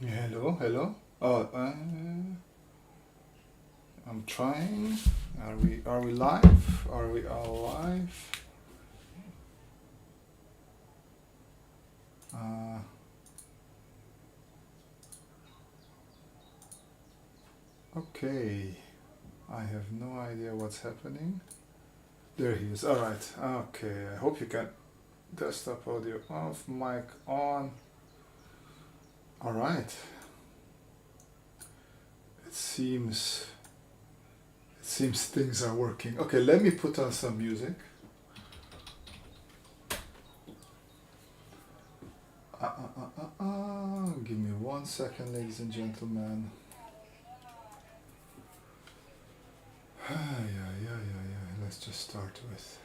Hello, hello. Oh, I'm trying. Are we live? Are we all live? Uh, okay. I have no idea what's happening. There he is. All right. Okay. I hope you can. Desktop audio off, mic on. All right. It seems things are working. Okay, let me put on some music. Give me 1 second, ladies and gentlemen. Let's just start with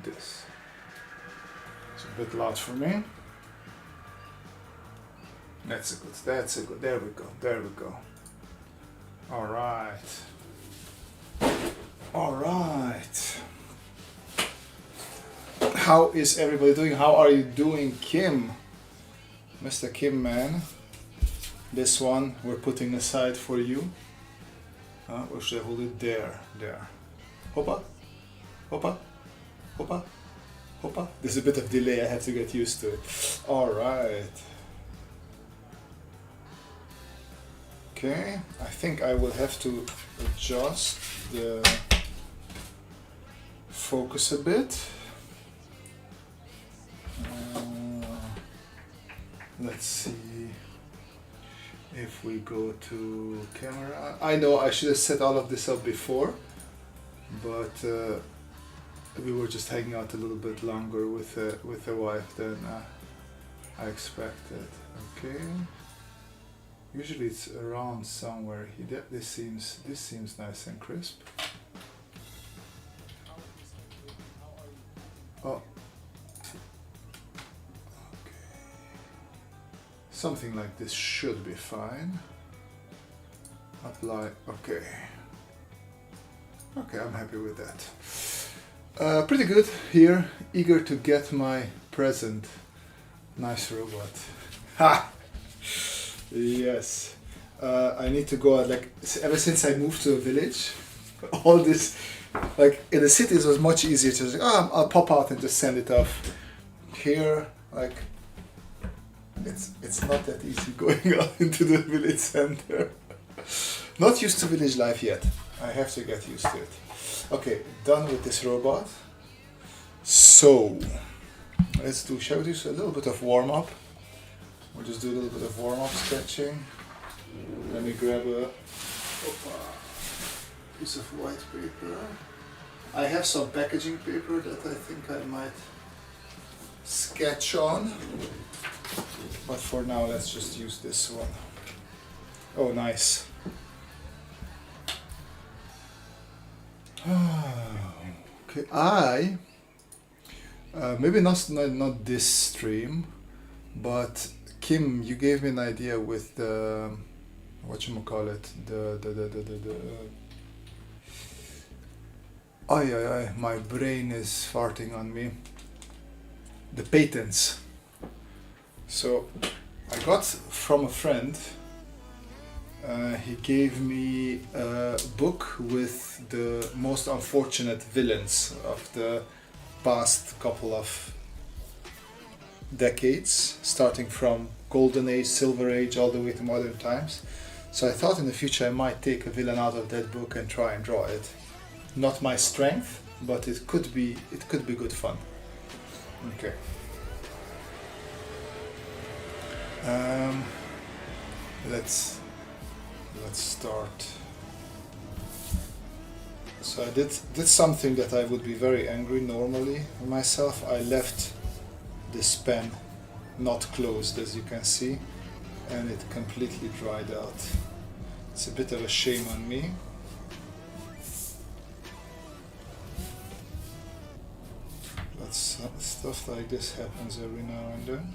this. It's a bit loud for me. That's a good, there we go. All right. How is everybody doing? How are you doing, Kim? Mr. Kim, man. This one we're putting aside for you. Or should I hold it there? Hoppa. There's a bit of delay, I have to get used to it. All right. Okay, I think I will have to adjust the focus a bit. Let's see if we go to camera. I know I should have set all of this up before, but we were just hanging out a little bit longer with the wife than I expected. Okay. Usually it's around somewhere. This seems nice and crisp. Oh. Okay. Something like this should be fine. Apply. Okay. Okay, I'm happy with that. Pretty good here. Eager to get my present. Nice robot. Ha! Yes, I need to go. Like ever since I moved to a village, all this, like in the cities, was much easier to just, I'll pop out and just send it off. Here, like it's not that easy going out into the village center. Not used to village life yet. I have to get used to it. Okay, done with this robot. So shall we do a little bit of warm up? We'll just do a little bit of warm-up sketching. Let me grab a piece of white paper. I have some packaging paper that I think I might sketch on. But for now, let's just use this one. Oh, nice. Okay, maybe not this stream, but Kim, you gave me an idea with the whatchamacallit, my brain is farting on me. The patents. So I got from a friend, he gave me a book with the most unfortunate villains of the past couple of decades, starting from Golden Age, Silver Age, all the way to modern times. So I thought in the future I might take a villain out of that book and try and draw it. Not my strength, but it could be good fun. Okay. Let's start. So I did something that I would be very angry normally with myself. I left this pen not closed, as you can see, and it completely dried out. It's a bit of a shame on me. But stuff like this happens every now and then.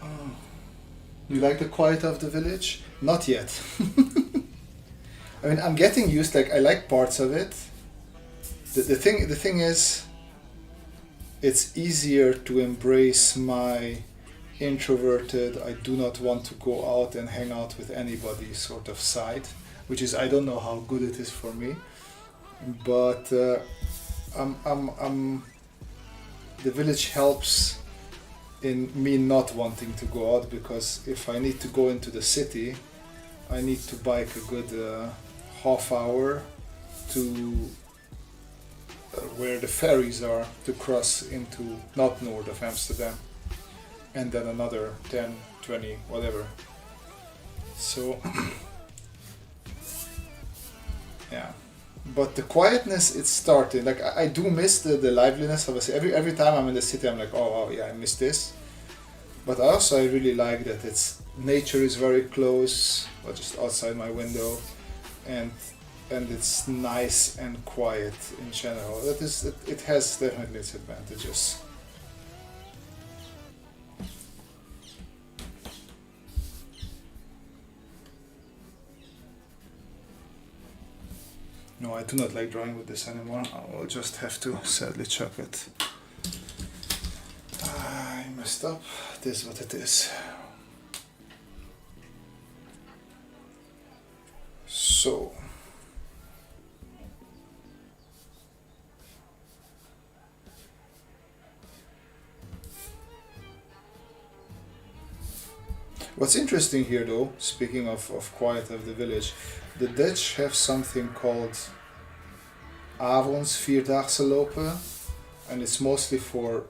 Oh. You like the quiet of the village? Not yet. I mean, I'm getting used. Like I like parts of it. The thing is, it's easier to embrace my introverted, I do not want to go out and hang out with anybody sort of side, which is, I don't know how good it is for me, but I'm the village helps in me not wanting to go out, because if I need to go into the city, I need to bike a good half hour to where the ferries are to cross into not north of Amsterdam, and then another 10, 20, whatever. So yeah, but the quietness, it's starting. Like I do miss the liveliness. Obviously, every time I'm in the city, I'm like, oh wow, yeah, I miss this. But I really like that it's nature is very close, or just outside my window, and it's nice and quiet in general. That is, it has definitely its advantages. No, I do not like drawing with this anymore. I will just have to sadly chuck it. I messed up. It is what it is. So. What's interesting here though, speaking of quiet of the village, the Dutch have something called avonds, vierdaagse lopen, and it's mostly for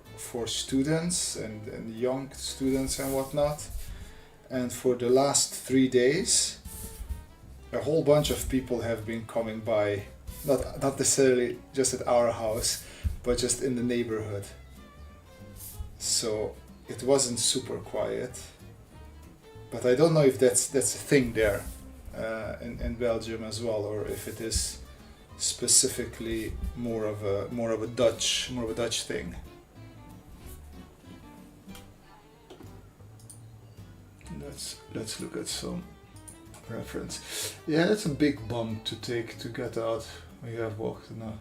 students and young students and whatnot. And for the last 3 days, a whole bunch of people have been coming by, not necessarily just at our house, but just in the neighborhood. So it wasn't super quiet. But I don't know if that's a thing there in Belgium as well, or if it is specifically more of a Dutch thing. Let's look at some reference. Yeah, that's a big bump to take to get out. We have walked enough.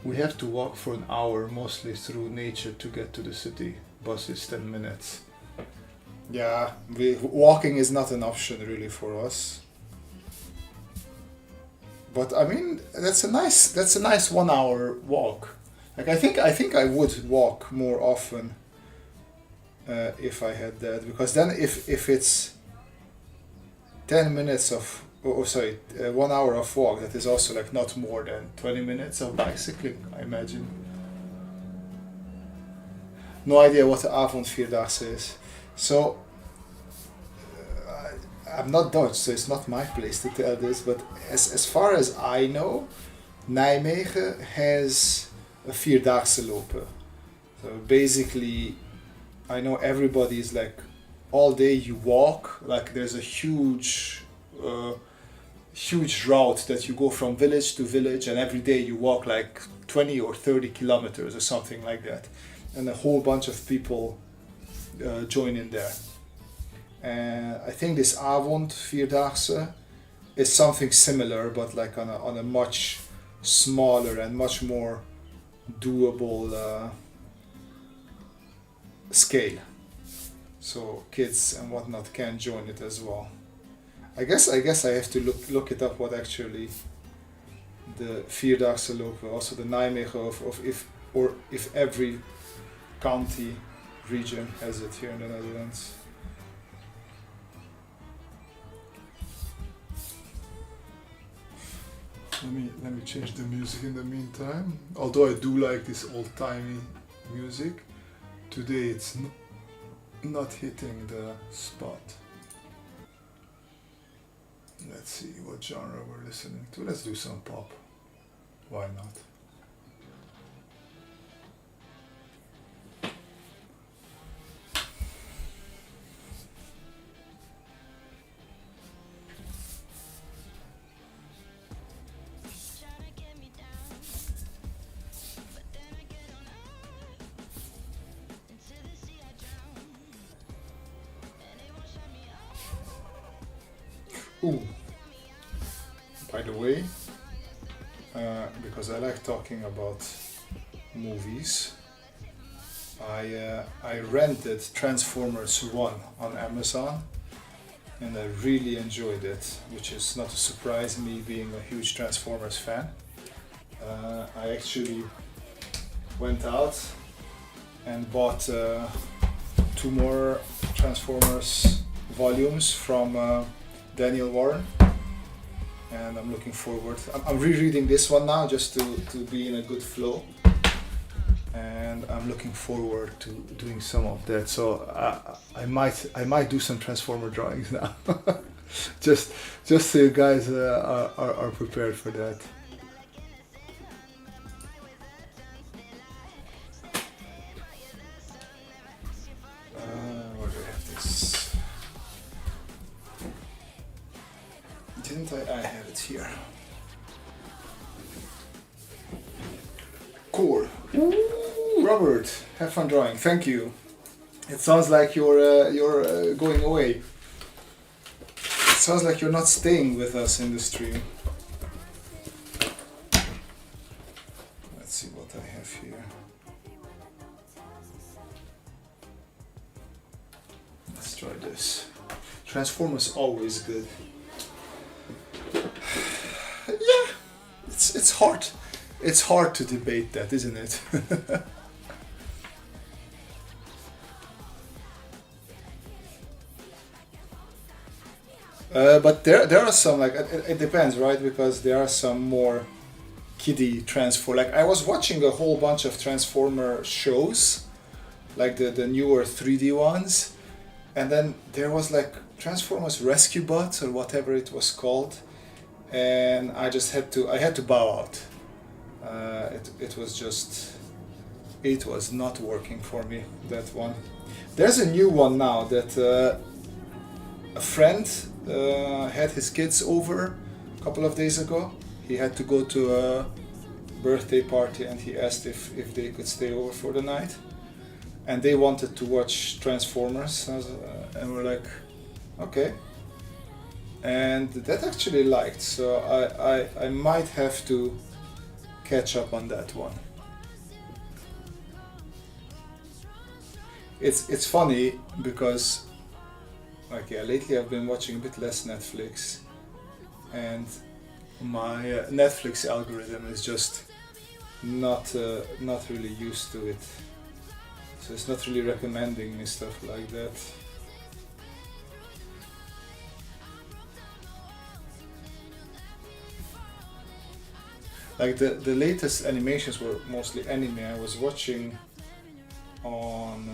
We have to walk for an hour, mostly through nature, to get to the city. Bus is 10 minutes. Yeah, walking is not an option really for us. But I mean, that's a nice 1 hour walk. Like I think I would walk more often if I had that, because then if it's 10 minutes of 1 hour of walk, that is also like not more than 20 minutes of bicycling, I imagine. No idea what the avond vierdaagse is. So, I'm not Dutch, so it's not my place to tell this, but as far as I know, Nijmegen has a vierdaagse lopen. So basically, I know everybody's like, all day you walk, like there's a huge route that you go from village to village, and every day you walk like 20 or 30 kilometers or something like that. And a whole bunch of people join in there. And I think this avond vierdaagse is something similar, but like on a much smaller and much more doable scale. So kids and whatnot can join it as well. I guess I have to look it up, what actually the vierdaagse lopen, also the Nijmegen of if every county region has it here in the Netherlands. Let me change the music in the meantime. Although I do like this old-timey music, today it's not hitting the spot. Let's see what genre we're listening to. Let's do some pop. Why not? Ooh, by the way, because I like talking about movies. I rented Transformers 1 on Amazon, and I really enjoyed it, which is not a surprise, me being a huge Transformers fan. I actually went out and bought 2 more Transformers volumes from Daniel Warren, and I'm looking forward. I'm rereading this one now just to be in a good flow, and I'm looking forward to doing some of that. So I might do some Transformer drawings now, just so you guys are prepared for that. Where do I have this? Didn't I? I have it here. Cool. Ooh, Robert, have fun drawing. Thank you. It sounds like you're going away. It sounds like you're not staying with us in the stream. Let's see what I have here. Let's try this. Transformers always good. Yeah, it's hard. It's hard to debate that, isn't it? But there are some, like, it depends, right? Because there are some more kiddie transform. Like, I was watching a whole bunch of Transformer shows, like the newer 3D ones, and then there was like Transformers Rescue Bots or whatever it was called, and I had to bow out. It was not working for me, that one. There's a new one now that a friend had his kids over a couple of days ago. He had to go to a birthday party and he asked if they could stay over for the night. And they wanted to watch Transformers, and we're like, okay. And that actually liked, so I might have to catch up on that one. It's funny because, like, yeah, lately I've been watching a bit less Netflix, and my Netflix algorithm is just not really used to it, so it's not really recommending me stuff like that. Like the latest animations were mostly anime. I was watching on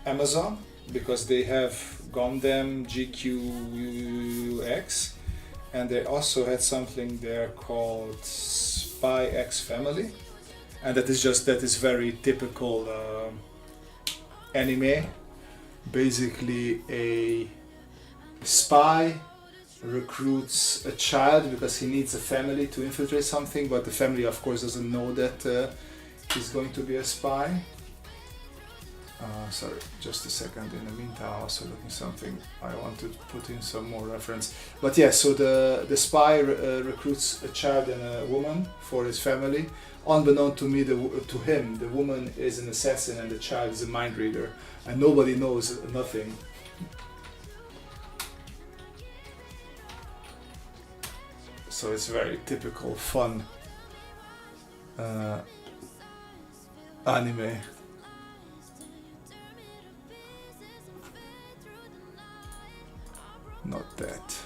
Amazon because they have Gundam GQX, and they also had something there called Spy X Family, and that is very typical anime. Basically, a spy recruits a child because he needs a family to infiltrate something, but the family of course doesn't know that he's going to be a spy. Sorry, just a second. In the meantime, I'm also looking something. I want to put in some more reference. But yeah, so the spy recruits a child and a woman for his family. Unbeknown to him, the woman is an assassin and the child is a mind reader, and nobody knows nothing. So it's very typical fun anime. Not that.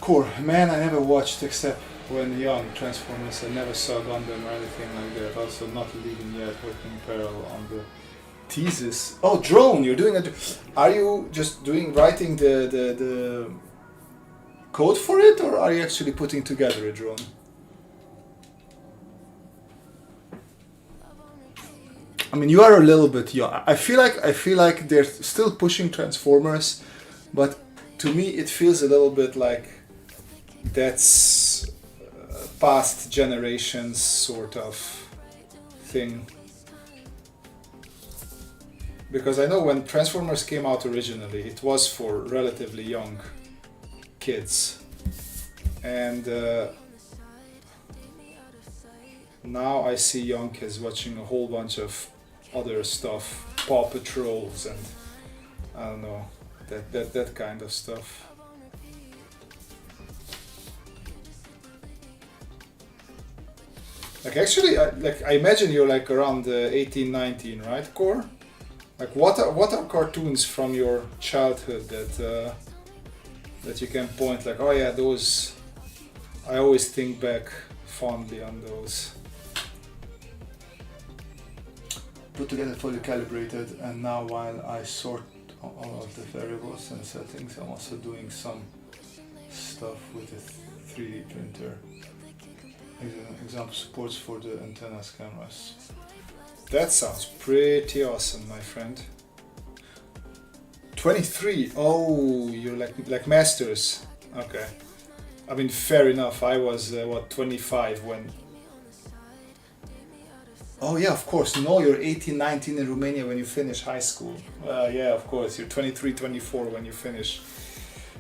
Cool. Man, I never watched except when young Transformers. I never saw Gundam or anything like that. Also not leaving yet, working parallel on the thesis. Oh, drone! You're doing it. Are you just writing the code for it, or are you actually putting together a drone? I mean, you are a little bit young. I feel like they're still pushing Transformers, but to me it feels a little bit like that's past generations sort of thing. Because I know when Transformers came out originally, it was for relatively young kids. And now I see young kids watching a whole bunch of other stuff, Paw Patrols and I don't know, that kind of stuff. Like actually, I imagine you're like around 18, 19, right, Core? Like what are cartoons from your childhood that you can point like, oh yeah, those, I always think back fondly on those. Put together fully calibrated, and now while I sort all of the variables and settings, I'm also doing some stuff with the 3D printer. Example supports for the antennas cameras. That sounds pretty awesome, my friend. 23. Oh, you're like masters. Okay. I mean, fair enough. I was 25 when. Oh yeah, of course. No, you're 18, 19 in Romania when you finish high school. Yeah, of course. You're 23, 24 when you finish.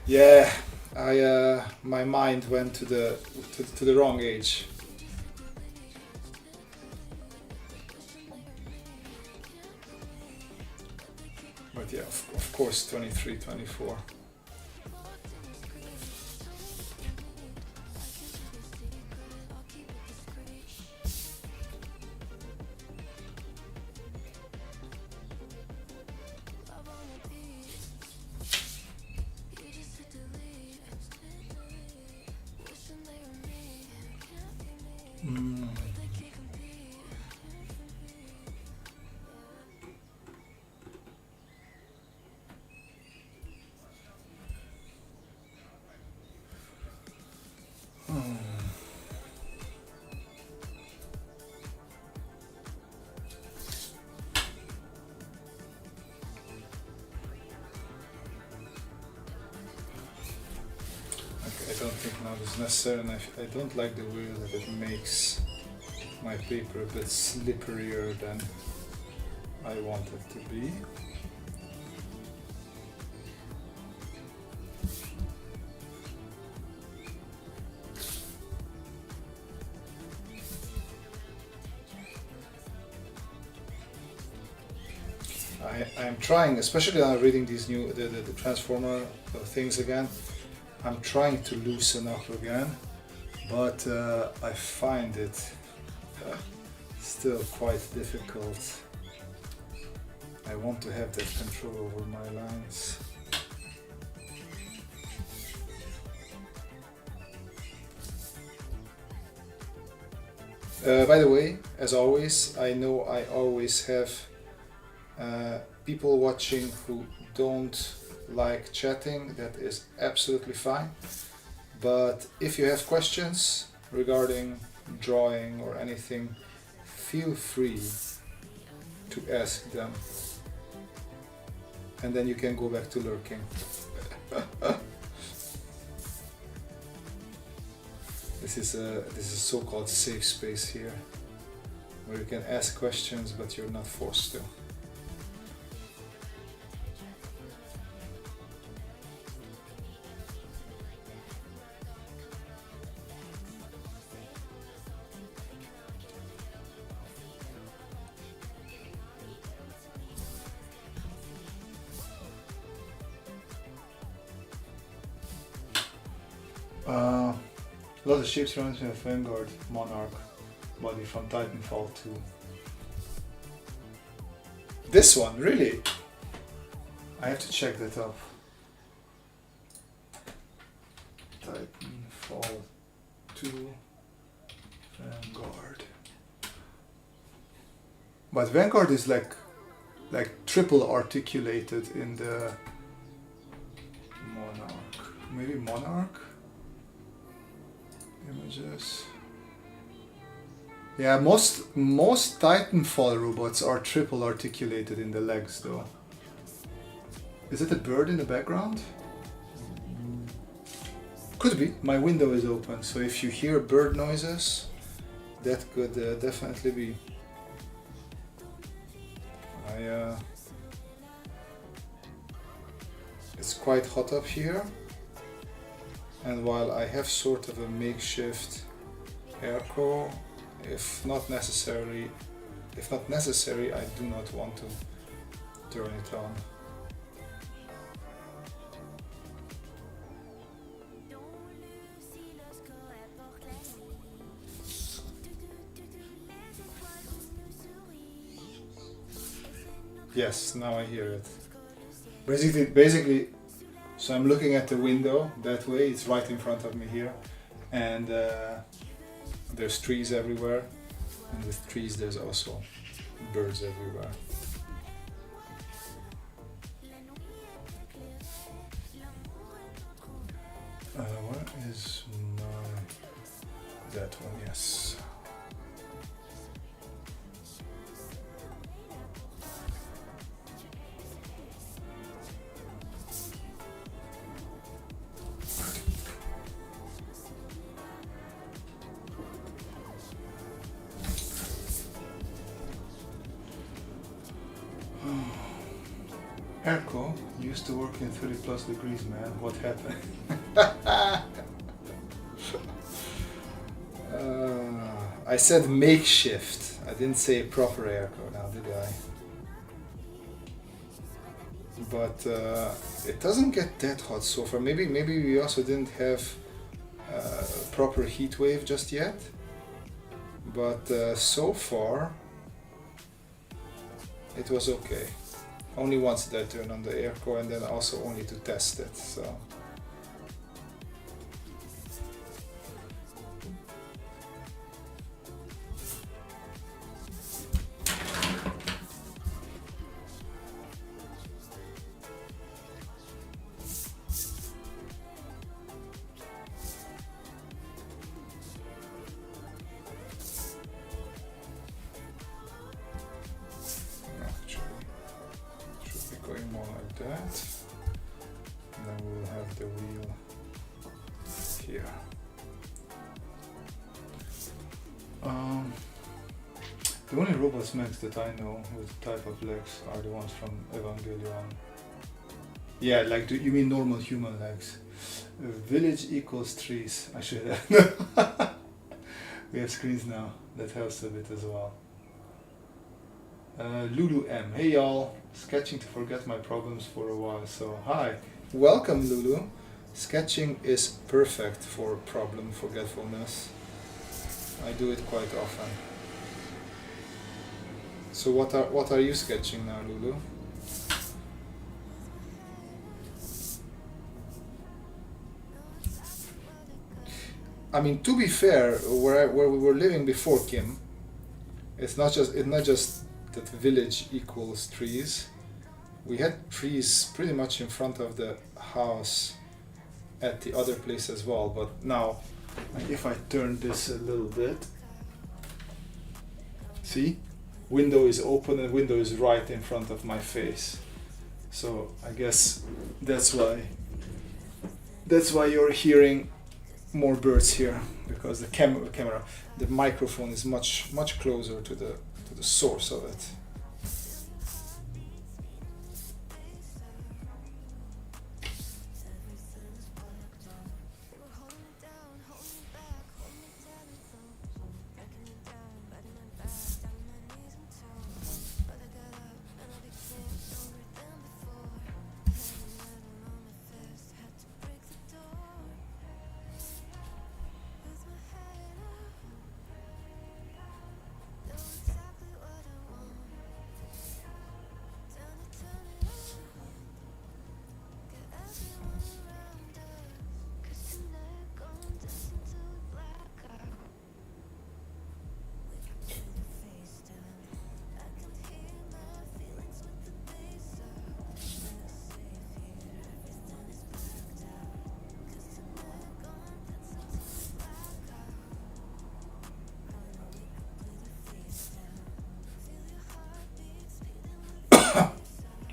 Yeah, my mind went to the wrong age. But yeah, of course, 23, 24. I don't think now this is necessary, and I don't like the way that it makes my paper a bit slipperier than I want it to be. I'm trying, especially now reading these new the Transformer things again. I'm trying to loosen up again, but I find it still quite difficult. I want to have that control over my lines. By the way, as always, I know I always have people watching who don't like chatting. That is absolutely fine. But if you have questions regarding drawing or anything, feel free to ask them. And then you can go back to lurking. This is a so-called safe space here, where you can ask questions, but you're not forced to. A lot of shapes reminds me of Vanguard Monarch body from Titanfall 2. This one, really? I have to check that up. Titanfall 2 Vanguard. But Vanguard is like triple articulated in the Monarch. Maybe Monarch? Images. Yeah, most Titanfall robots are triple articulated in the legs though. Is it a bird in the background? Could be. My window is open, so if you hear bird noises, that could definitely be. It's quite hot up here, and while I have sort of a makeshift airco, if not necessary, I do not want to turn it on. Yes, now I hear it. Basically, so I'm looking at the window that way, it's right in front of me here, and there's trees everywhere, and with trees there's also birds everywhere. Where is that one? Yes. Airco used to work in 30 plus degrees, man. What happened? I said makeshift. I didn't say proper airco now, did I? But it doesn't get that hot so far. Maybe we also didn't have proper heat wave just yet. But so far it was okay. Only once did I turn on the airco, and then also only to test it. So. More like that, and then we'll have the wheel here. The only robots mechs that I know with type of legs are the ones from Evangelion. Yeah, like you mean normal human legs. Village equals trees. I should have. We have screens now. That helps a bit as well. Lulu M. Hey y'all, sketching to forget my problems for a while, so hi. Welcome Lulu. Sketching is perfect for problem forgetfulness. I do it quite often. So what are you sketching now, Lulu? I mean, to be fair, where we were living before Kim, it's not just that village equals trees. We had trees pretty much in front of the house at the other place as well, but now if I turn this a little bit, see, window is open and window is right in front of my face. So I guess that's why you're hearing more birds here, because the microphone is much closer to the source of it.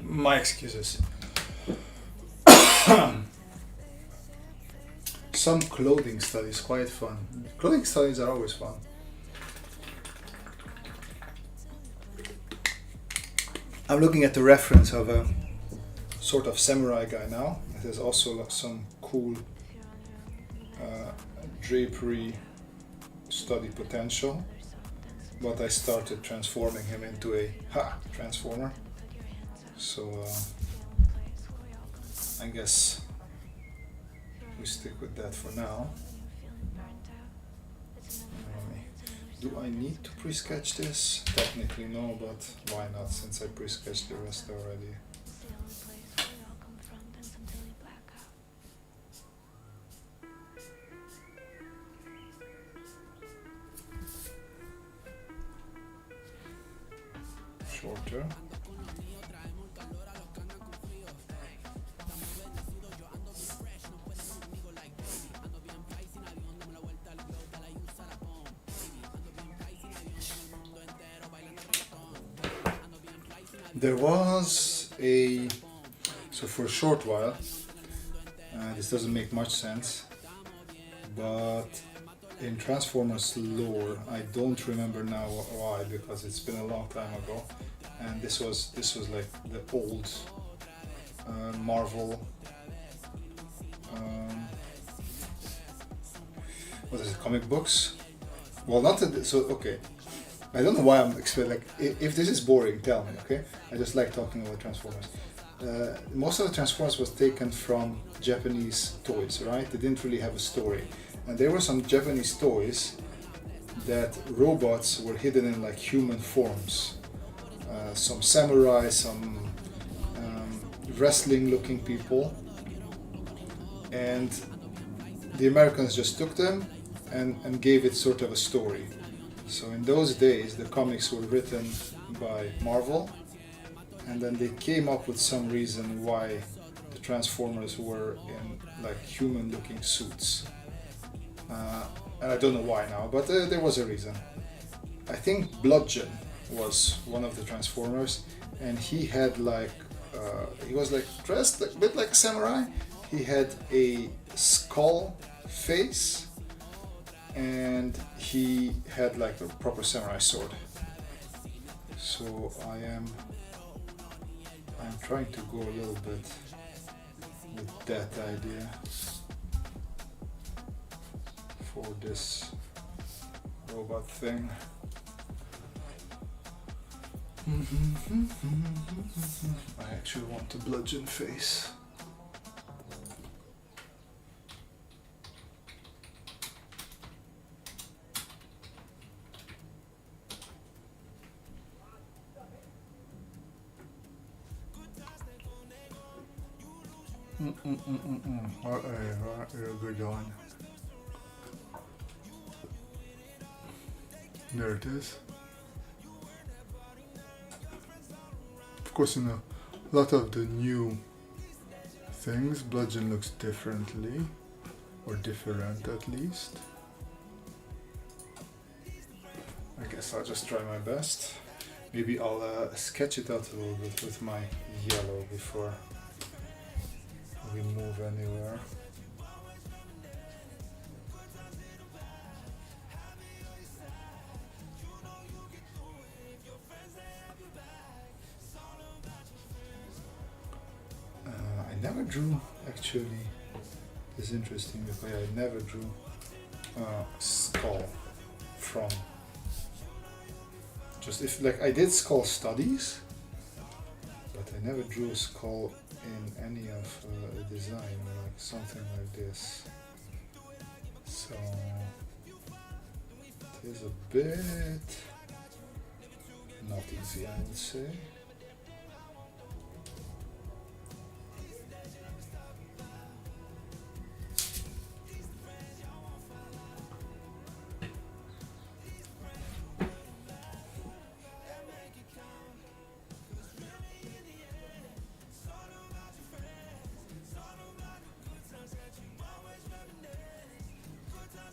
My excuses. Some clothing studies, quite fun. Clothing studies are always fun. I'm looking at the reference of sort of samurai guy now. It has also some cool drapery study potential, but I started transforming him into a transformer. So I guess we stick with that for now. Do I need to pre-sketch this? Technically no, but why not, since I pre-sketched the rest already. Shorter. There was so for a short while, this doesn't make much sense, but in Transformers lore, I don't remember now why, because it's been a long time ago, and this was like the old Marvel, what is it, comic books? Well, not that, so okay. I don't know why I'm explaining, like, if this is boring, tell me, okay? I just like talking about Transformers. Most of the Transformers was taken from Japanese toys, right? They didn't really have a story. And there were some Japanese toys that robots were hidden in like human forms. Some samurai, some wrestling looking people. And the Americans just took them and gave it sort of a story. So in those days, the comics were written by Marvel, and then they came up with some reason why the Transformers were in like human-looking suits. And I don't know why now, but there was a reason. I think Bludgeon was one of the Transformers, and he had like he was like dressed a bit like a samurai. He had a skull face, and he had like a proper samurai sword. So I'm trying to go a little bit with that idea for this robot thing. I actually want a bludgeon face. Good one. There it is. Of course, in a lot of the new things, Bludgeon looks differently, or different at least. I guess I'll just try my best. Maybe I'll sketch it out a little bit with my yellow before we move anywhere. I never drew, actually, it's interesting because I never drew skull from, just if like I did skull studies, but I never drew a skull in any of a design, like something like this. So it is a bit not easy, I would say.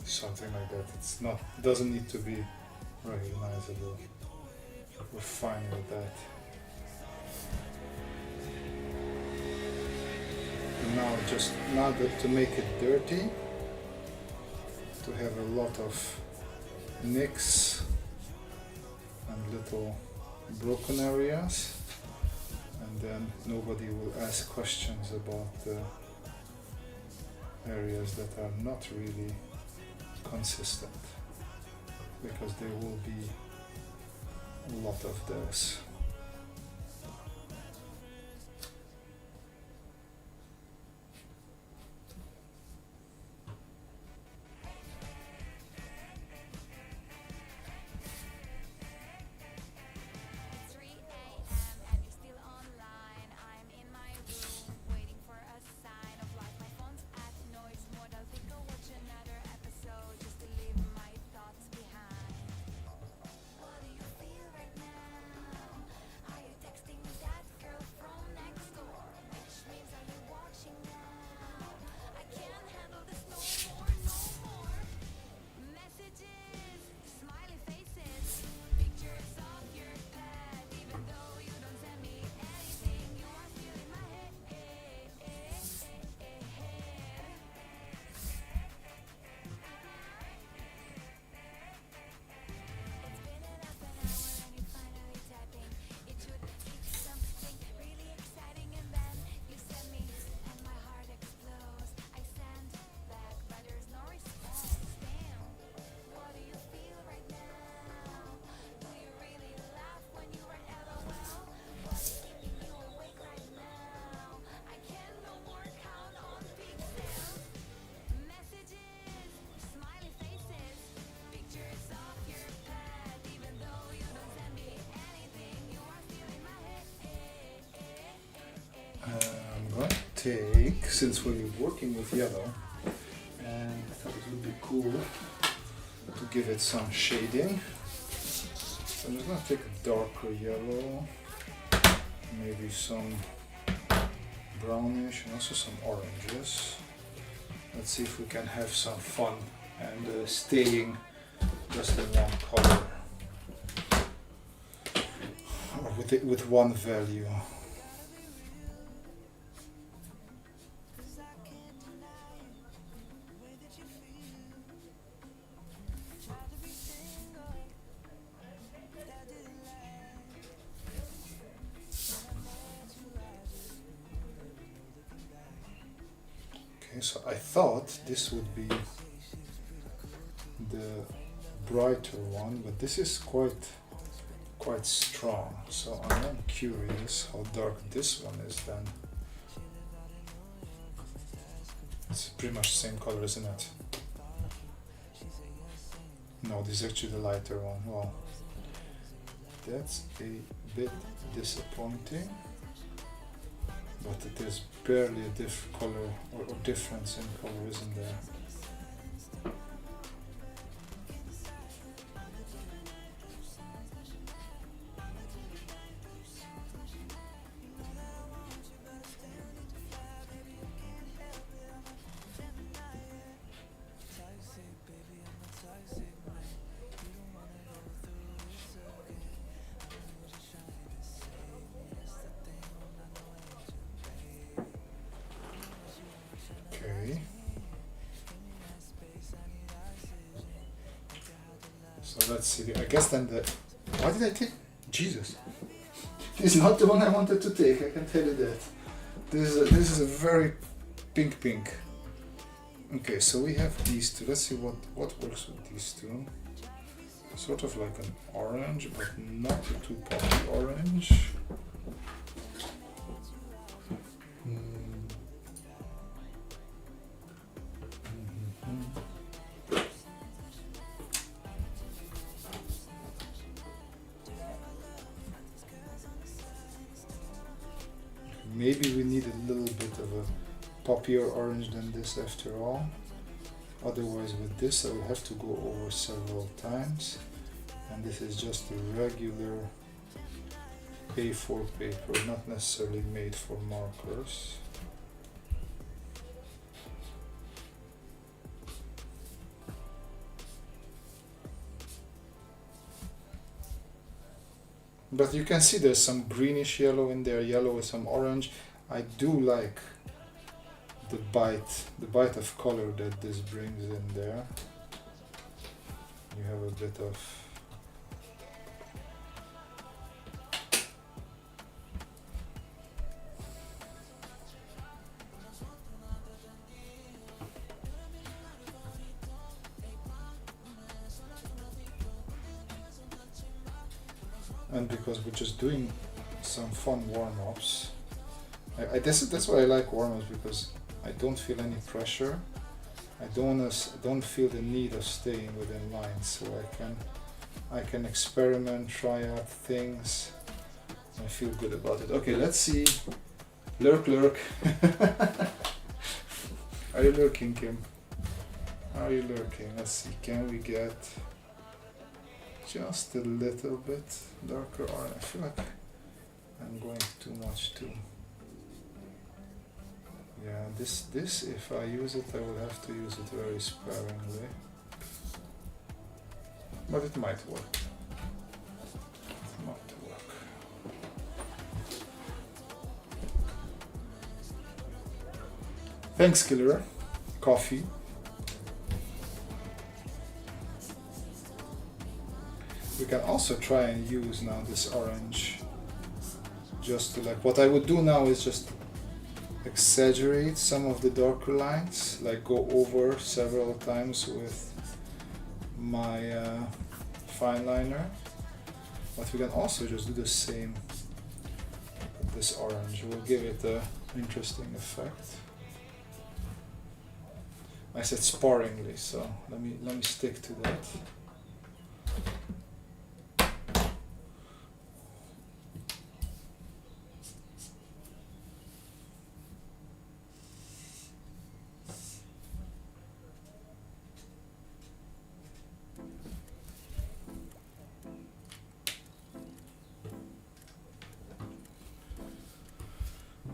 Something like that. It's not, doesn't need to be recognizable. We're fine with that. And now that to make it dirty, to have a lot of nicks and little broken areas, and and then nobody will ask questions about the areas that are not really consistent, because there will be a lot of those. I'm going to take, since we're working with yellow, and I thought it would be cool to give it some shading. So I'm just going to take a darker yellow, maybe some brownish and also some oranges. Let's see if we can have some fun and staying just in one color, or with one value. So I thought this would be the brighter one, but this is quite strong. So I am curious how dark this one is then. It's pretty much the same color, isn't it? No, this is actually the lighter one. Well, that's a bit disappointing. But there's barely a color or difference in color, isn't there? So let's see. I guess then why did I take? Jesus, this is not the one I wanted to take. I can tell you that. This is a very pink. Okay, so we have these two. Let's see what works with these two. Sort of like an orange, but not a too poppy orange. Maybe we need a little bit of a poppier orange than this after all. Otherwise with this I will have to go over several times. And this is just a regular A4 paper, not necessarily made for markers. But you can see there's some greenish yellow in there, yellow with some orange. I do like the bite of color that this brings in there. You have a bit of and because we're just doing some fun warm-ups. That's why I like warm-ups, because I don't feel any pressure. I don't feel the need of staying within lines, so I can experiment, try out things. I feel good about it. Okay, let's see. Lurk. Are you lurking, Kim? Are you lurking? Let's see. Can we get just a little bit darker orange? I feel like I'm going too much too. Yeah, this if I use it, I will have to use it very sparingly. But it might work. It might work. Thanks, Killer. Coffee. We can also try and use now this orange. Just to like, what I would do now is just exaggerate some of the darker lines, like go over several times with my fine liner. But we can also just do the same with this orange. We'll give it an interesting effect. I said sparingly, so let me stick to that.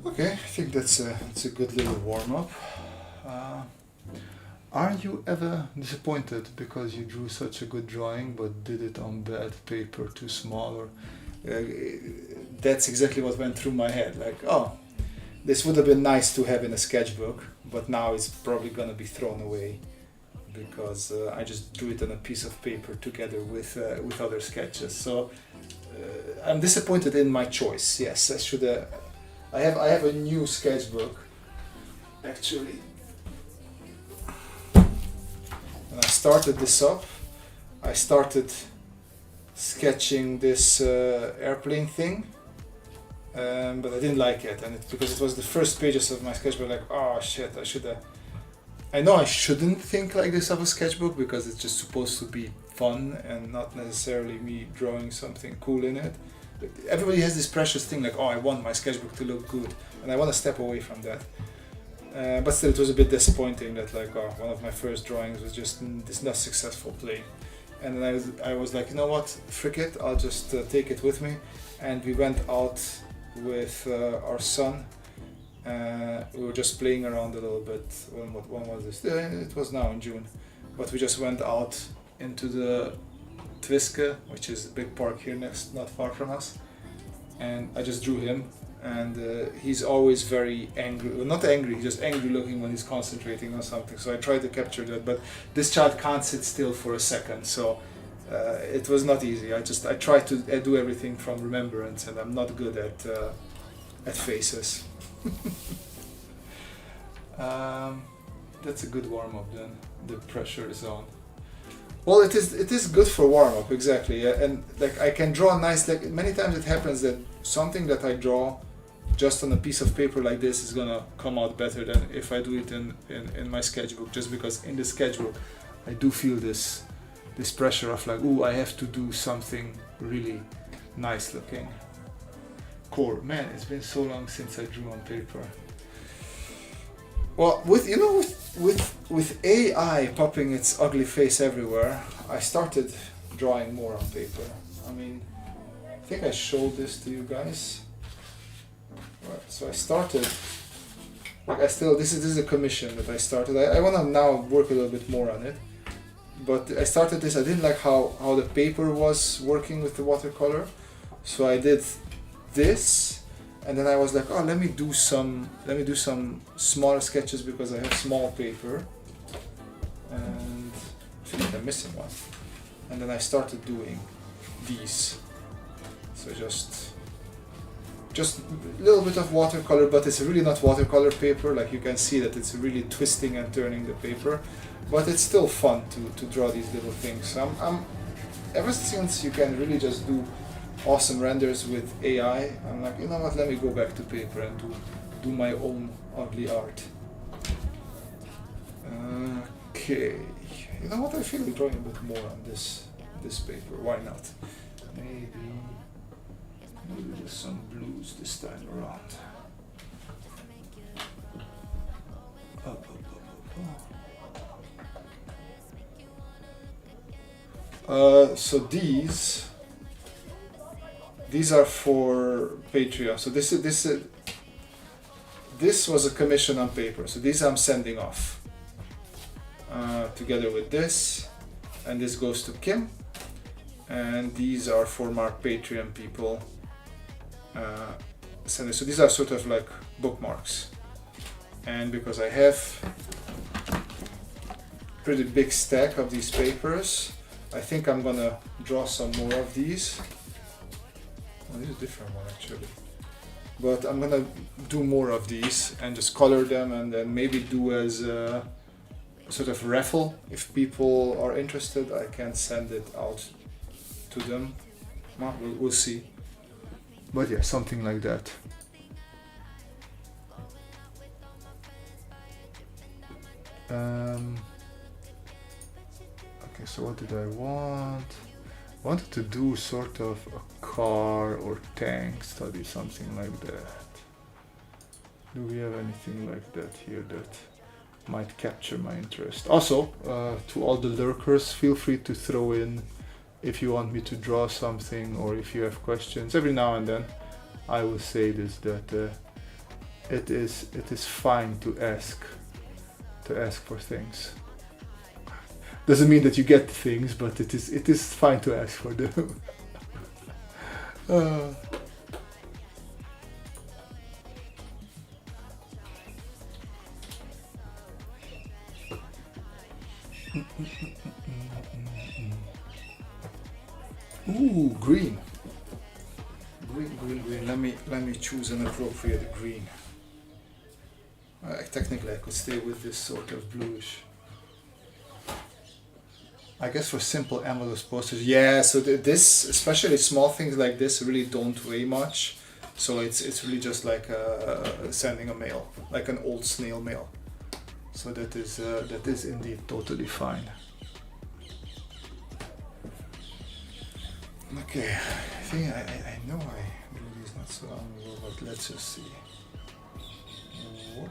Okay, I think that's a good little warm-up. Are you ever disappointed because you drew such a good drawing but did it on bad paper, too small? Or that's exactly what went through my head. Like, oh, this would have been nice to have in a sketchbook, but now it's probably gonna be thrown away because I just drew it on a piece of paper together with other sketches. So I'm disappointed in my choice. Yes, I should. I have a new sketchbook actually. When I started this up, I started sketching this airplane thing, but I didn't like it, and because it was the first pages of my sketchbook, like, oh shit, I know I shouldn't think like this of a sketchbook because it's just supposed to be fun and not necessarily me drawing something cool in it. Everybody has this precious thing like, oh, I want my sketchbook to look good, and I want to step away from that. But still, it was a bit disappointing that like, oh, one of my first drawings was just this not successful play. And then I was like, you know what, frick it, I'll just take it with me. And we went out with our son. We were just playing around a little bit. When was this? It was now in June. But we just went out into the Twiske, which is a big park here next, not far from us. And I just drew him. And he's always very angry, well, not angry, he's just angry looking when he's concentrating on something. So I tried to capture that, but this child can't sit still for a second, so it was not easy. I tried to do everything from remembrance, and I'm not good at faces. That's a good warm-up then, the pressure is on. Well, it is good for warm-up, exactly, and like I can draw nice, like many times it happens that something that I draw just on a piece of paper like this is gonna come out better than if I do it in my sketchbook, just because in the sketchbook I do feel this pressure of like, ooh, I have to do something really nice looking. Core, man, it's been so long since I drew on paper. Well, with AI popping its ugly face everywhere, I started drawing more on paper. I mean, I think I showed this to you guys. Right, so I started, like this is a commission that I started. I want to now work a little bit more on it. But I started this, I didn't like how the paper was working with the watercolor. So I did this, and then I was like, oh, let me do some smaller sketches because I have small paper. And I feel like I'm missing one. And then I started doing these. So just a little bit of watercolor, but it's really not watercolor paper. Like you can see that it's really twisting and turning the paper, but it's still fun to draw these little things. I'm ever since you can really just do awesome renders with AI. I'm like, you know what, let me go back to paper and do my own ugly art. Okay, you know what, I feel like drawing a bit more on this paper, why not? Maybe there's some blues this time around. So these are for Patreon. So this was a commission on paper. So these I'm sending off together with this, and this goes to Kim. And these are for my Patreon people. So these are sort of like bookmarks. And because I have a pretty big stack of these papers, I think I'm gonna draw some more of these. Well, this is a different one actually. But I'm gonna do more of these and just color them, and then maybe do as a sort of raffle. If people are interested, I can send it out to them. Well, we'll see. But yeah, something like that. Okay, so what did I want? I wanted to do sort of a car or tank study, something like that. Do we have anything like that here that might capture my interest? Also, to all the lurkers, feel free to throw in if you want me to draw something or if you have questions. Every now and then I will say this, that it is fine to ask for things. Doesn't mean that you get things, but it is fine to ask for them. Ooh, green. Green. Let me choose an appropriate green. Technically, I could stay with this sort of bluish. I guess for simple envelopes posters, yeah. So this, especially small things like this, really don't weigh much. So it's really just like sending a mail, like an old snail mail. So that is indeed totally fine. Okay, I think I know I drew these not so long ago, but let's just see. Whoop.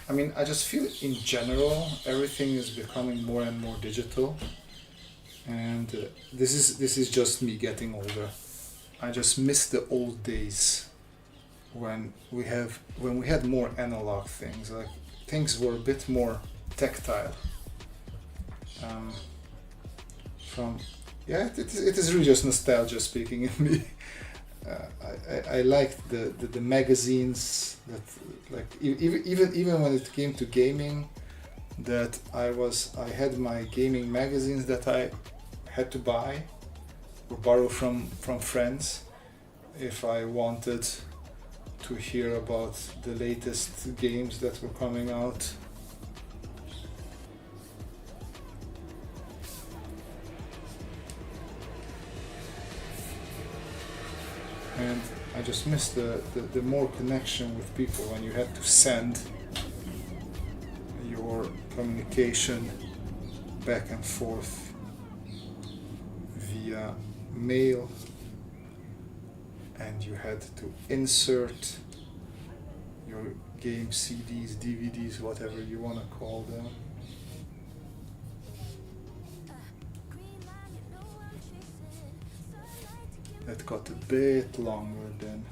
I mean, I just feel in general everything is becoming more and more digital, and this is just me getting older. I just miss the old days when we had more analog things. Like things were a bit more tactile. It is really just nostalgia speaking in me. I liked the magazines that, like, even when it came to gaming, that I had my gaming magazines that I had to buy or borrow from friends if I wanted to hear about the latest games that were coming out. And I just miss the more connection with people when you had to send your communication back and forth via mail, and you had to insert your game CDs, DVDs, whatever you want to call them. That got a bit longer than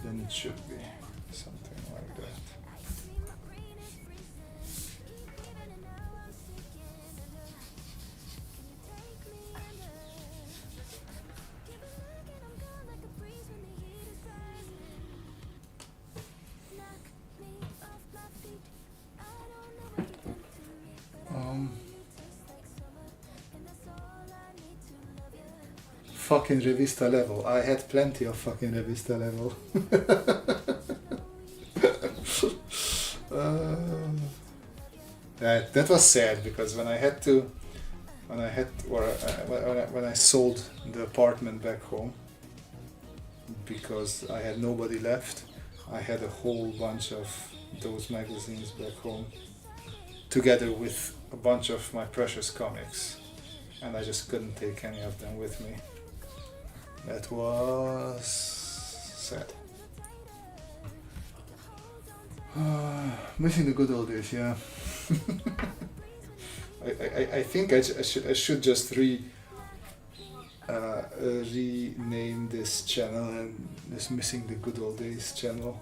it should be, something like that. Fucking Revista level. I had plenty of fucking Revista level. That was sad because when I sold the apartment back home because I had nobody left, I had a whole bunch of those magazines back home together with a bunch of my precious comics, and I just couldn't take any of them with me. That was sad. Missing the good old days, yeah. I think I should just rename this channel and this Missing the Good Old Days channel.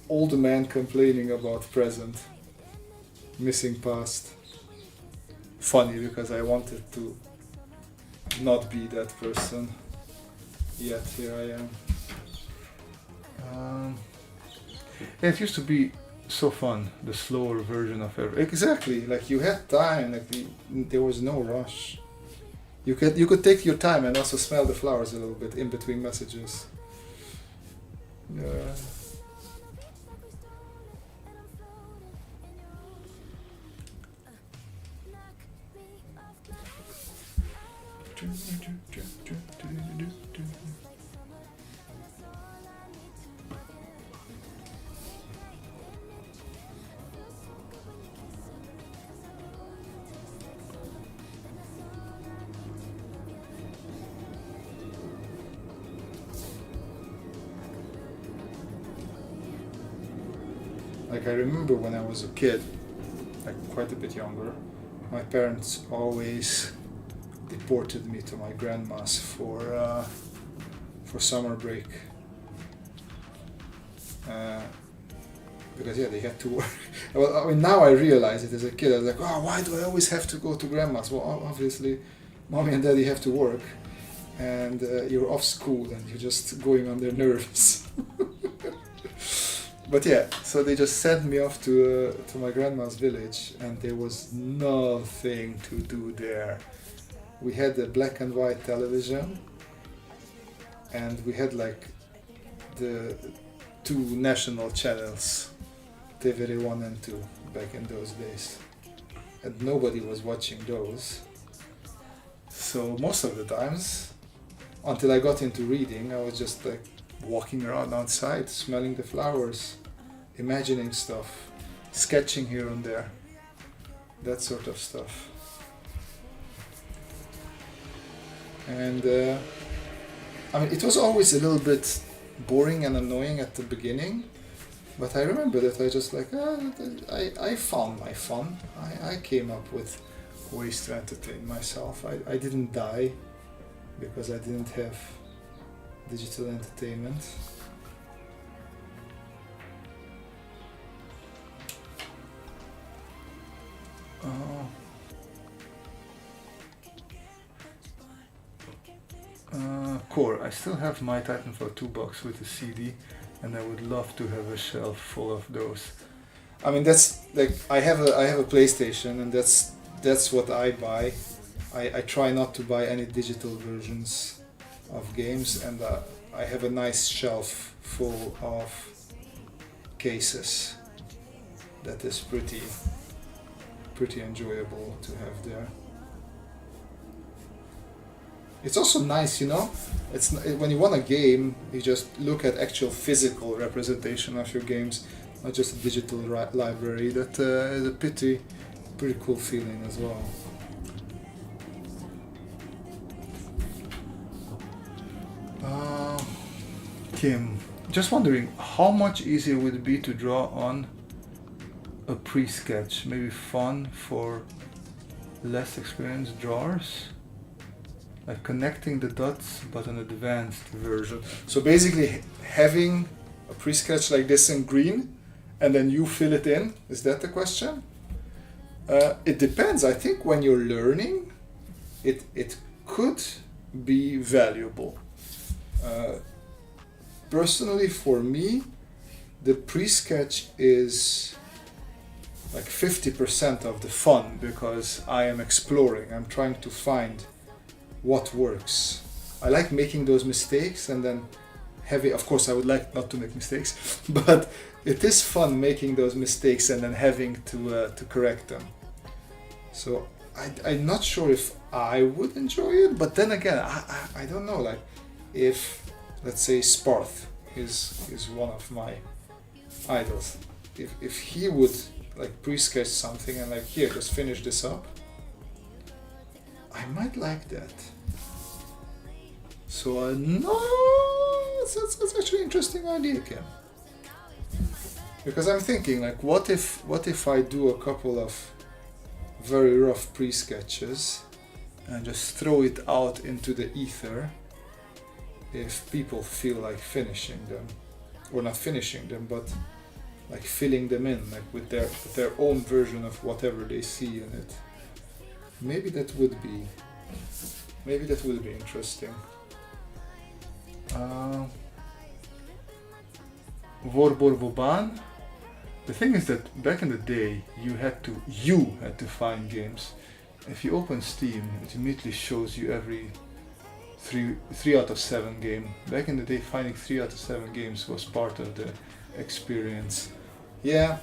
old man complaining about present, missing past. Funny because I wanted to not be that person, yet here I am. It used to be so fun, the slower version of everything. Exactly, like you had time, like there was no rush. You could take your time and also smell the flowers a little bit in between messages. Yeah. Like I remember when I was a kid, like quite a bit younger, my parents always deported me to my grandma's for summer break. Because yeah, they had to work. Well, I mean, now I realize it as a kid. I was like, oh, why do I always have to go to grandma's? Well, obviously, mommy and daddy have to work, and you're off school and you're just going on their nerves. But yeah, so they just sent me off to my grandma's village, and there was nothing to do there. We had a black and white television, and we had like the two national channels, TVR 1 and 2, back in those days. And nobody was watching those. So most of the times, until I got into reading, I was just like walking around outside, smelling the flowers, imagining stuff, sketching here and there, that sort of stuff. And I mean, it was always a little bit boring and annoying at the beginning, but I remember that I just like, I found my fun. I came up with ways to entertain myself. I didn't die because I didn't have digital entertainment. Core, I still have my Titanfall 2 box with a CD, and I would love to have a shelf full of those. I mean, that's like I have a PlayStation, and that's what I buy. I try not to buy any digital versions of games, and I have a nice shelf full of cases that is pretty enjoyable to have there. It's also nice, you know, it's when you want a game, you just look at actual physical representation of your games, not just a digital library. That is a pretty cool feeling as well. Kim, just wondering how much easier would it be to draw on a pre-sketch? Maybe fun for less experienced drawers? Like connecting the dots, but an advanced version. So basically having a pre-sketch like this in green, and then you fill it in, is that the question? It depends. I think when you're learning, it could be valuable. Personally, for me, the pre-sketch is like 50% of the fun, because I am exploring. I'm trying to find what works. I like making those mistakes and then having, of course I would like not to make mistakes, but it is fun making those mistakes and then having to correct them. So I'm not sure if I would enjoy it, but then again, I don't know, like if, let's say Sparth is one of my idols, if he would like pre-sketch something and like, here, just finish this up, I might like that. So no, that's actually an interesting idea, Kim. Because I'm thinking like, what if I do a couple of very rough pre-sketches and just throw it out into the ether if people feel like finishing them, or not finishing them, but like filling them in, like with their own version of whatever they see in it. Maybe that would be interesting. Vorbor Voban. The thing is that back in the day, you had to find games. If you open Steam, it immediately shows you every 3 out of 7 game. Back in the day, finding 3 out of 7 games was part of the experience. Yeah.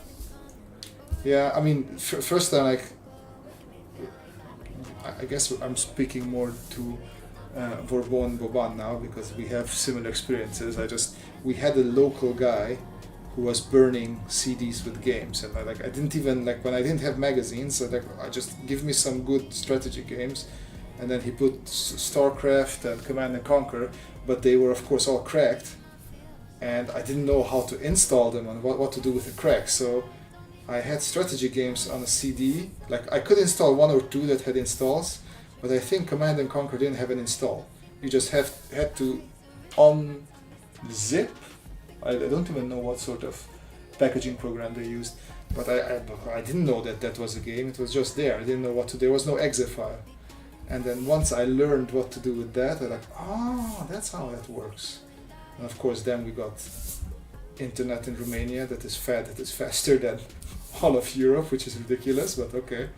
I mean, first time, like, I guess I'm speaking more to Vorbon Boban now because we have similar experiences. We had a local guy who was burning CDs with games, and I didn't even, like, when I didn't have magazines, so like, I just give me some good strategy games, and then he put StarCraft and Command and Conquer, but they were of course all cracked, and I didn't know how to install them and what to do with the cracks. So I had strategy games on a CD. Like, I could install 1 or 2 that had installs, but I think Command and Conquer didn't have an install. You just had to unzip. I don't even know what sort of packaging program they used, but I didn't know that was a game. It was just there. I didn't know what to do. There was no exe file. And then once I learned what to do with that, I like, oh, that's how that works. And of course, then we got internet in Romania that is faster than all of Europe, which is ridiculous, but okay.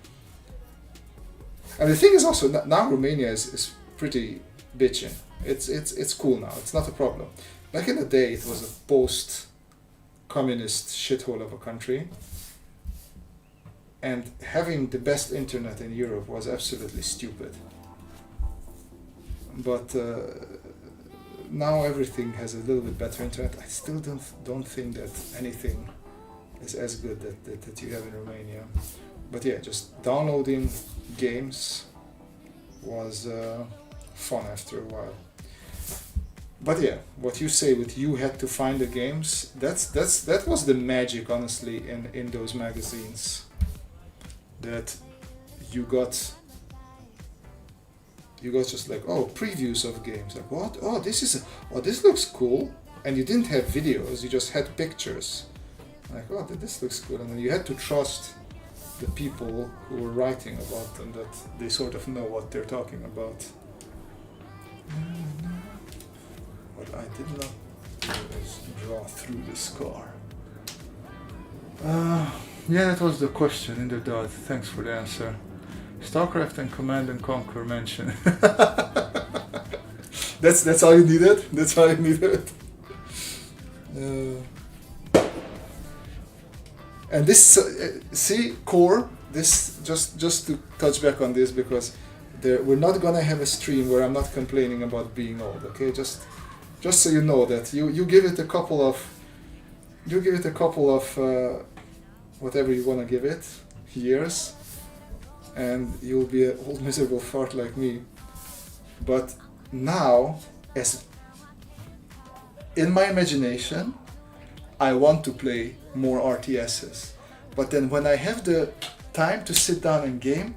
And the thing is also, now Romania is pretty bitchin'. It's cool now. It's not a problem. Back in the day, it was a post-communist shithole of a country, and having the best internet in Europe was absolutely stupid. But now everything has a little bit better internet. I still don't think that anything is as good that you have in Romania. But yeah, just downloading games was fun after a while. But yeah, what you say with you had to find the games, that was the magic, honestly, in those magazines. That you got just like, oh, previews of games, like, what? Oh, this looks cool. And you didn't have videos, you just had pictures. Like, oh, this looks cool. And then you had to trust the people who were writing about them, that they sort of know what they're talking about. What I did not do is draw through the scar. Yeah, that was the question, inderdaad. Thanks for the answer. StarCraft and Command and Conquer mentioned. That's all you needed? That's all you needed? And this, see, core, this, just to touch back on this, because we're not gonna have a stream where I'm not complaining about being old, okay? Just so you know that you give it a couple of whatever you want to give it, years, and you'll be an old miserable fart like me. But now, in my imagination, I want to play more RTSs. But then when I have the time to sit down and game,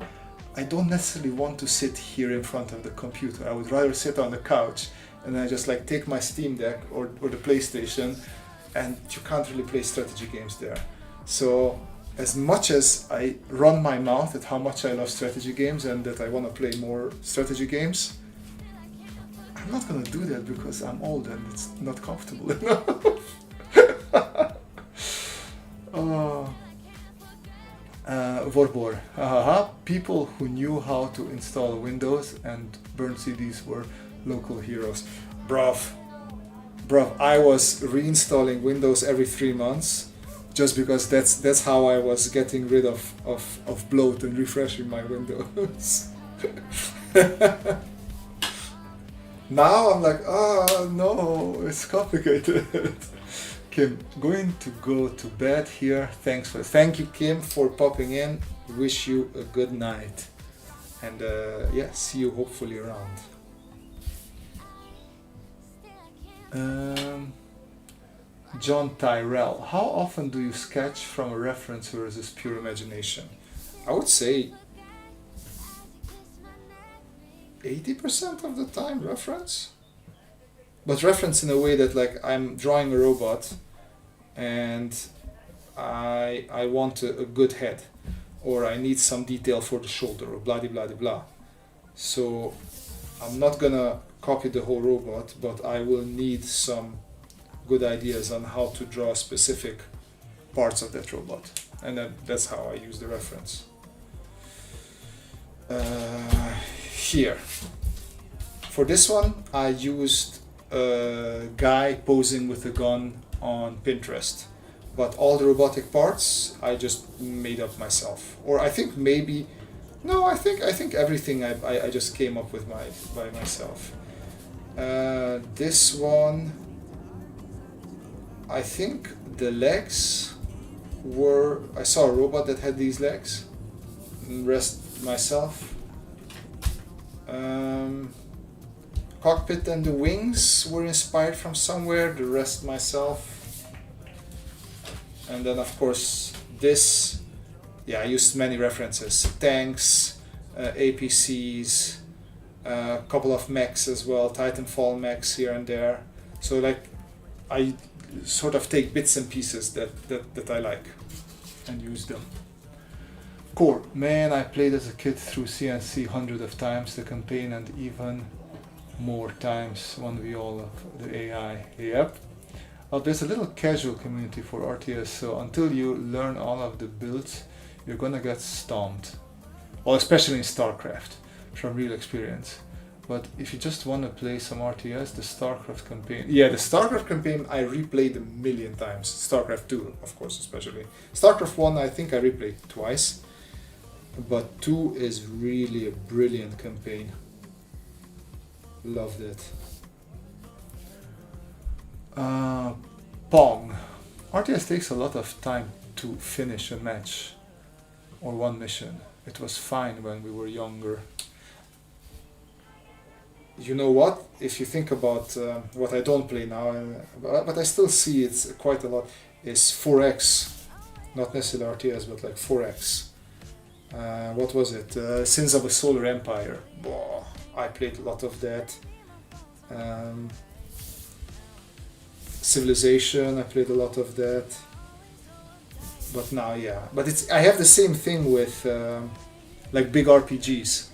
I don't necessarily want to sit here in front of the computer. I would rather sit on the couch and I just like take my Steam Deck or the PlayStation, and you can't really play strategy games there. So as much as I run my mouth at how much I love strategy games and that I want to play more strategy games, I'm not going to do that because I'm old and it's not comfortable enough. Vorbor. People who knew how to install Windows and burn CDs were local heroes. Bruv, I was reinstalling Windows every 3 months just because that's how I was getting rid of bloat and refreshing my Windows. Now I'm like, no, it's complicated. Kim, going to go to bed here. Thank you, Kim, for popping in. Wish you a good night, and yeah, see you hopefully around. John Tyrell, how often do you sketch from a reference versus pure imagination? I would say 80% of the time reference. But reference in a way that like I'm drawing a robot and I want a good head, or I need some detail for the shoulder, or blah blah blah blah. So I'm not gonna copy the whole robot, but I will need some good ideas on how to draw specific parts of that robot, and then that's how I use the reference. Here, for this one, I used a guy posing with a gun on Pinterest, but all the robotic parts I just made up myself, or I think maybe no, I think everything I just came up with by myself. This one, I think the legs were, I saw a robot that had these legs, rest myself. Cockpit and the wings were inspired from somewhere, the rest myself. And then of course this, yeah, I used many references, tanks, APCs, a couple of mechs as well, Titanfall mechs here and there. So like I sort of take bits and pieces that I like and use them. Core, man, I played as a kid through CNC hundreds of times, the campaign, and even more times 1v all of the AI. Yep. There's a little casual community for RTS, so until you learn all of the builds, you're gonna get stomped. Well, especially in StarCraft, from real experience. But if you just want to play some RTS, the StarCraft campaign... Yeah, the StarCraft campaign I replayed a million times. StarCraft 2, of course, especially. StarCraft 1 I think I replayed twice. But 2 is really a brilliant campaign. Loved it. Pong. RTS takes a lot of time to finish a match or one mission. It was fine when we were younger. You know what? If you think about what I don't play now, but I still see it's quite a lot, is 4X. Not necessarily RTS, but like 4X. What was it? Sins of a Solar Empire. Boah, I played a lot of that. Civilization, I played a lot of that. But now, yeah. But I have the same thing with like big RPGs.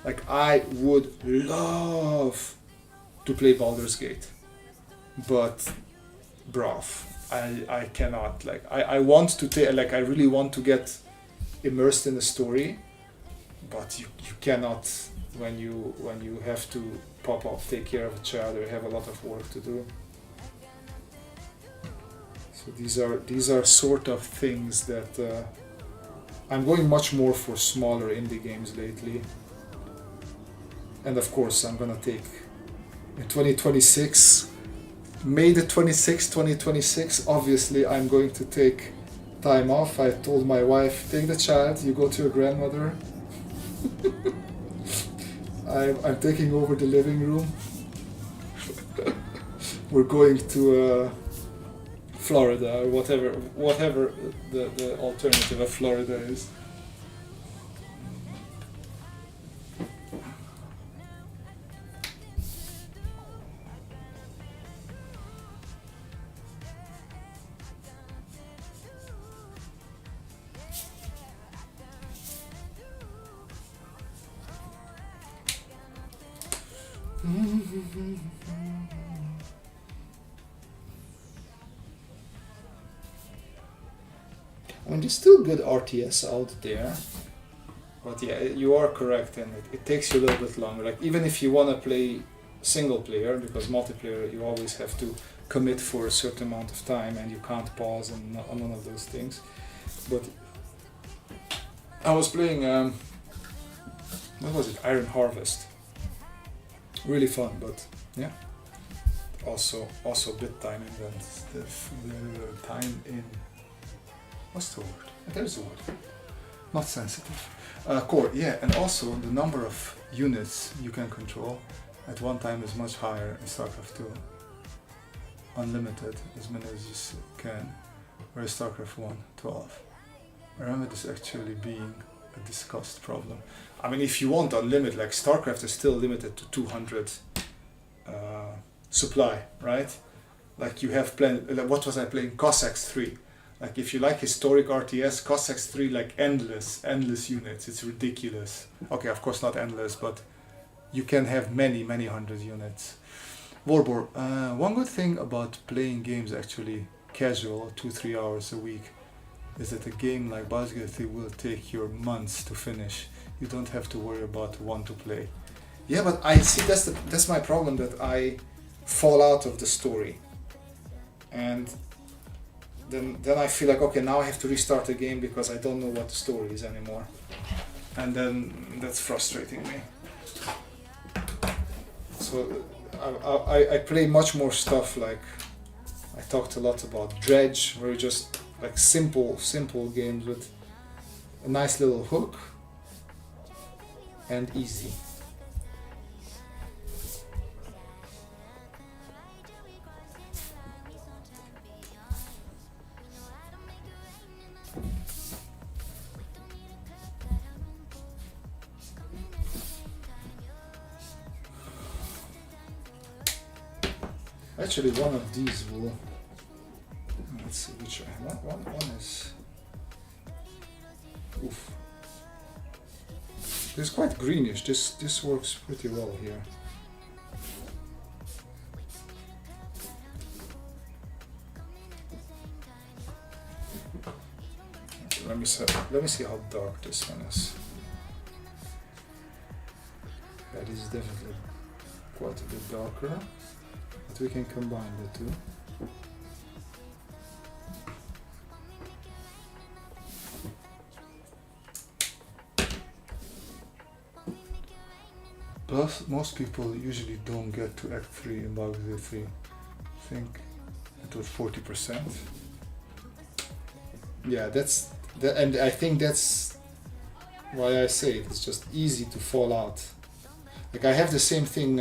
Like I would love to play Baldur's Gate, but bruv, I cannot. Like I want to take, like I really want to get immersed in the story, but you cannot when you have to pop up, take care of a child, or have a lot of work to do. So these are sort of things that I'm going much more for smaller indie games lately. And of course I'm gonna take in 2026, May the 26th, 2026, obviously I'm going to take time off. I told my wife, take the child, you go to your grandmother. I'm taking over the living room we're going to Florida or whatever the alternative of Florida is. I mean, there's still good RTS out there, but yeah, you are correct, and it takes you a little bit longer. Like, even if you want to play single player, because multiplayer you always have to commit for a certain amount of time and you can't pause and none of those things. But I was playing, what was it, Iron Harvest. Really fun, but yeah, also a bit time intensive. The time in, what's the word? There's a word. Not sensitive. Core, yeah, and also the number of units you can control at one time is much higher in StarCraft 2. Unlimited, as many as you can, whereas StarCraft 1, 12. I remember this actually being a discussed problem. I mean, if you want unlimited, like StarCraft is still limited to 200 supply, right? Like you have plenty, what was I playing? Cossacks 3. Like if you like historic RTS, Cossacks 3, like endless units, it's ridiculous. Okay, of course not endless, but you can have many hundred units. Warbor, one good thing about playing games actually casual, 2-3 hours a week, is that a game like Baldur's Gate 3 will take your months to finish. You don't have to worry about one to play. Yeah, but I see that's my problem, that I fall out of the story, and then I feel like, okay, now I have to restart the game because I don't know what the story is anymore, and then that's frustrating me. So I play much more stuff, like I talked a lot about Dredge, where you just like simple games with a nice little hook and easy. Actually, one of these will. Let's see which one is. Oof. It's quite greenish. This works pretty well here. Let me see how dark this one is. That is definitely quite a bit darker. But we can combine the two. Plus, most people usually don't get to Act 3 in Baldur's Gate 3. I think it was 40%. Yeah, and I think that's why I say it. It's just easy to fall out. Like I have the same thing.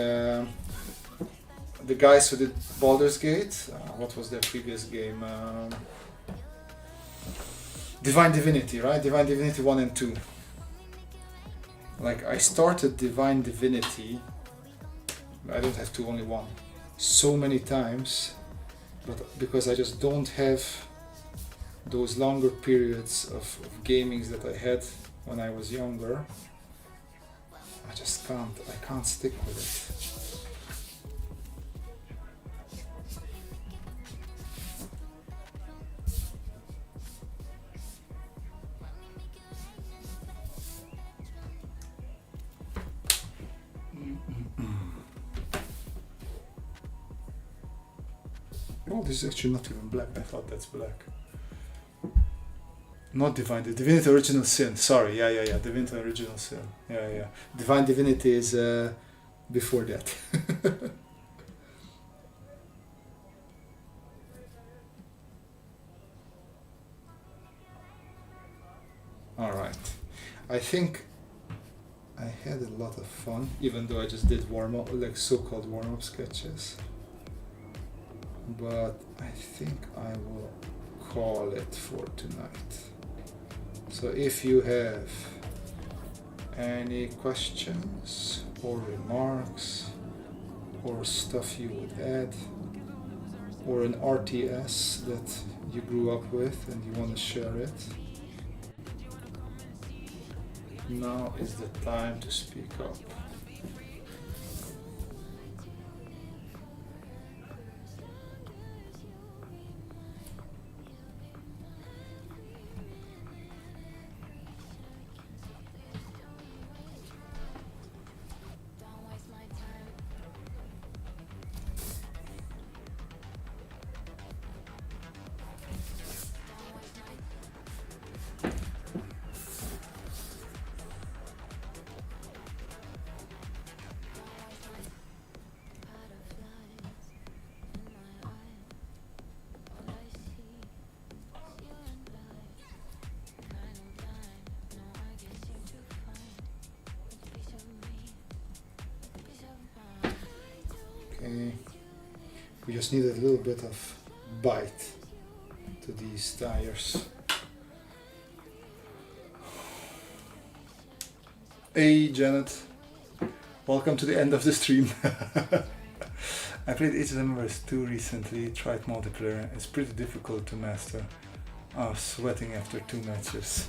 The guys who did Baldur's Gate, what was their previous game? Divine Divinity, right? Divine Divinity 1 and 2. Like I started Divine Divinity, I don't have 2, only 1, so many times, but because I just don't have those longer periods of gamings that I had when I was younger, I can't stick with it. Oh, this is actually not even black. I thought that's black. Not Divine Divinity Original Sin. Sorry, yeah. Divinity Original Sin. Yeah. Divine Divinity is before that. All right. I think I had a lot of fun, even though I just did warm-up, like so-called warm-up sketches. but I think I will call it for tonight. So if you have any questions or remarks or stuff you would add, or an RTS that you grew up with and you want to share it, now is the time to speak up. Okay, we just need a little bit of bite to these tires. Hey Janet, welcome to the end of the stream. I played Age of Embers 2 recently, tried multiplayer. It's pretty difficult to master. I was sweating after 2 matches.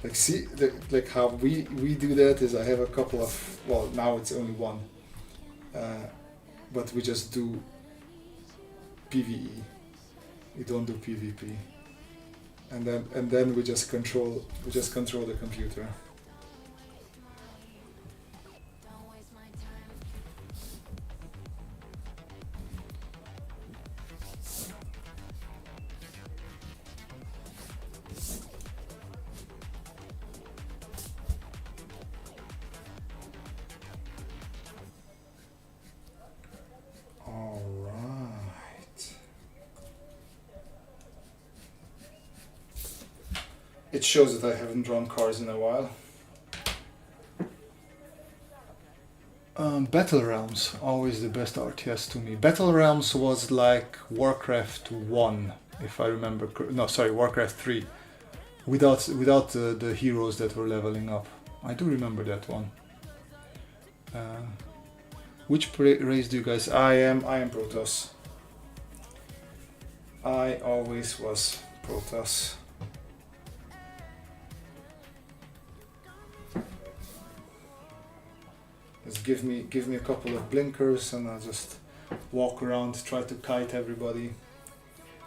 Like, see, like how we do that is I have a couple of, well, now it's only one, but we just do PvE. We don't do PvP, and then we just control the computer. It shows that I haven't drawn cars in a while. Battle Realms, always the best RTS to me. Battle Realms was like Warcraft 1, if I remember. No, sorry, Warcraft 3. Without the heroes that were leveling up. I do remember that one. Which race do you guys? I am Protoss. I always was Protoss. Just give me a couple of blinkers and I'll just walk around, try to kite everybody.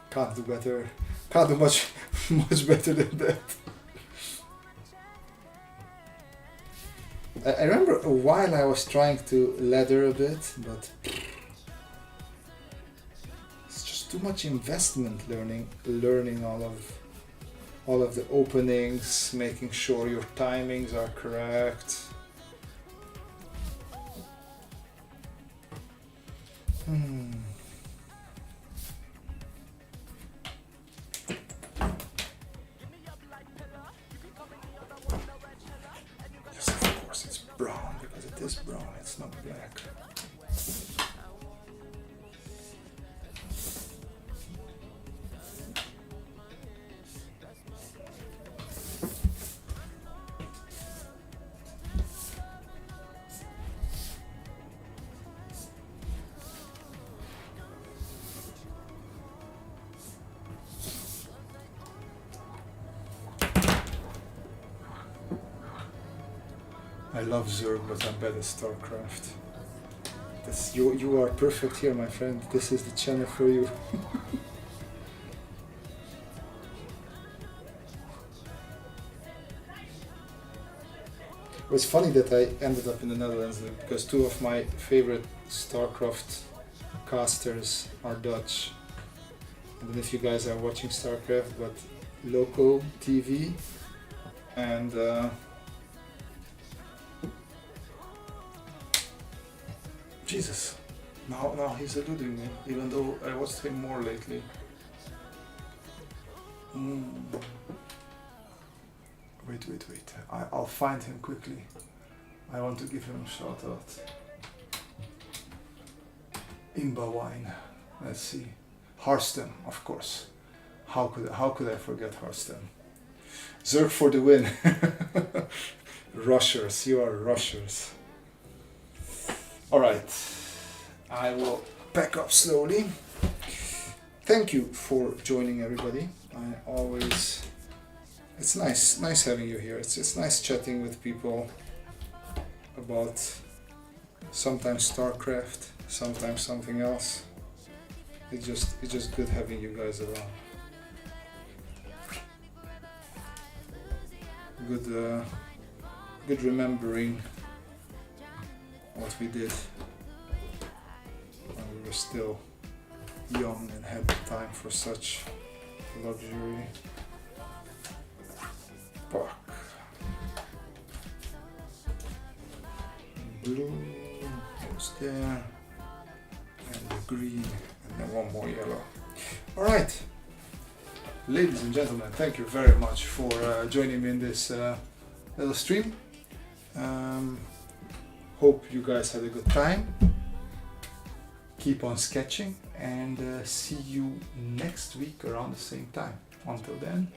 Can't do better. Can't do much better than that. I remember a while I was trying to ladder a bit, but it's just too much investment learning all of the openings, making sure your timings are correct. Yes, of course it's brown, because it is brown, it's not black. I love Zerg, but I'm bad at StarCraft. You are perfect here, my friend. This is the channel for you. It was funny that I ended up in the Netherlands because 2 of my favorite StarCraft casters are Dutch. I don't know if you guys are watching StarCraft, but Loco TV and Jesus, now he's eluding me, even though I watched him more lately. Wait. I'll find him quickly. I want to give him a shout out. Imba wine. Let's see. Harstem, of course. How could I forget Harstem? Zerk for the win. Rushers, you are rushers. All right, I will pack up slowly. Thank you for joining, everybody. It's nice having you here. It's nice chatting with people about sometimes StarCraft, sometimes something else. It's just good having you guys around. Good remembering what we did when we were still young and had the time for such luxury. Fuck. Blue goes there, and the green, and then one more yellow. All right, ladies and gentlemen, thank you very much for joining me in this little stream. Hope you guys had a good time. Keep on sketching, and see you next week around the same time. Until then,